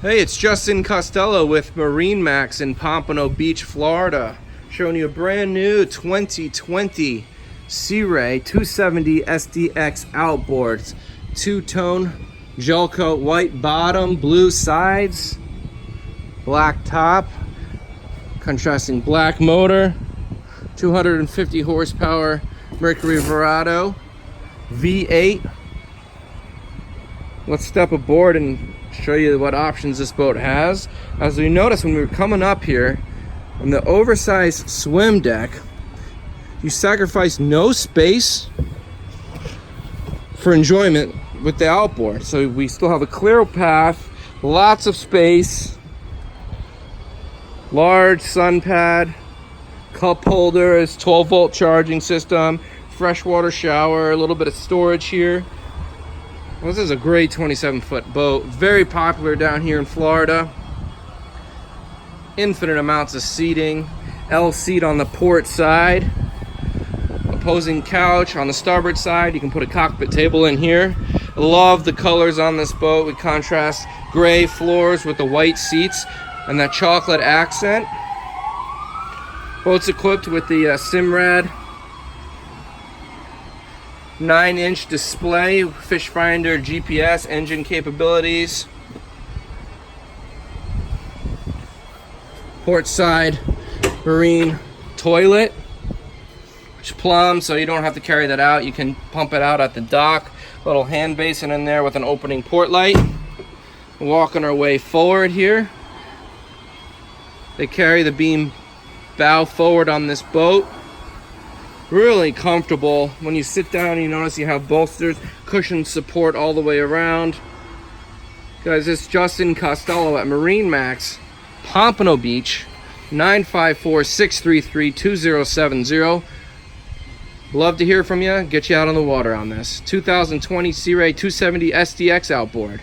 Hey, it's Justin Costello with MarineMax in Pompano Beach, Florida, showing you a brand new 2020 Sea Ray 270 SDX Outboard. Two-tone gel coat, white bottom, blue sides, black top, contrasting black motor, 250 horsepower Mercury Verado V8. Let's step aboard and show you what options this boat has. As we noticed when we were coming up here on the oversized swim deck, you sacrifice no space for enjoyment with the outboard. So we still have a clear path, lots of space, large sun pad, cup holders, 12-volt charging system, freshwater shower, a little bit of storage here. Well, this is a great 27-foot boat, very popular down here in Florida. Infinite amounts of seating, L seat on the port side, opposing couch on the starboard side. You can put a cockpit table in here. Love the colors on this boat. We contrast gray floors with the white seats and that chocolate accent. Boat's equipped with the Simrad 9-inch display, fish finder, GPS, engine capabilities. Port side marine toilet, which plumbs, so you don't have to carry that out. You can pump it out at the dock. Little hand basin in there with an opening port light. Walking our way forward here. They carry the beam bow forward on this boat. Really comfortable. When you sit down, you notice you have bolsters, cushion support all the way around. Guys, it's Justin Costello at MarineMax, Pompano Beach, 954-633-2070. Love to hear from you. Get you out on the water on this 2020 Sea Ray 270 SDX Outboard.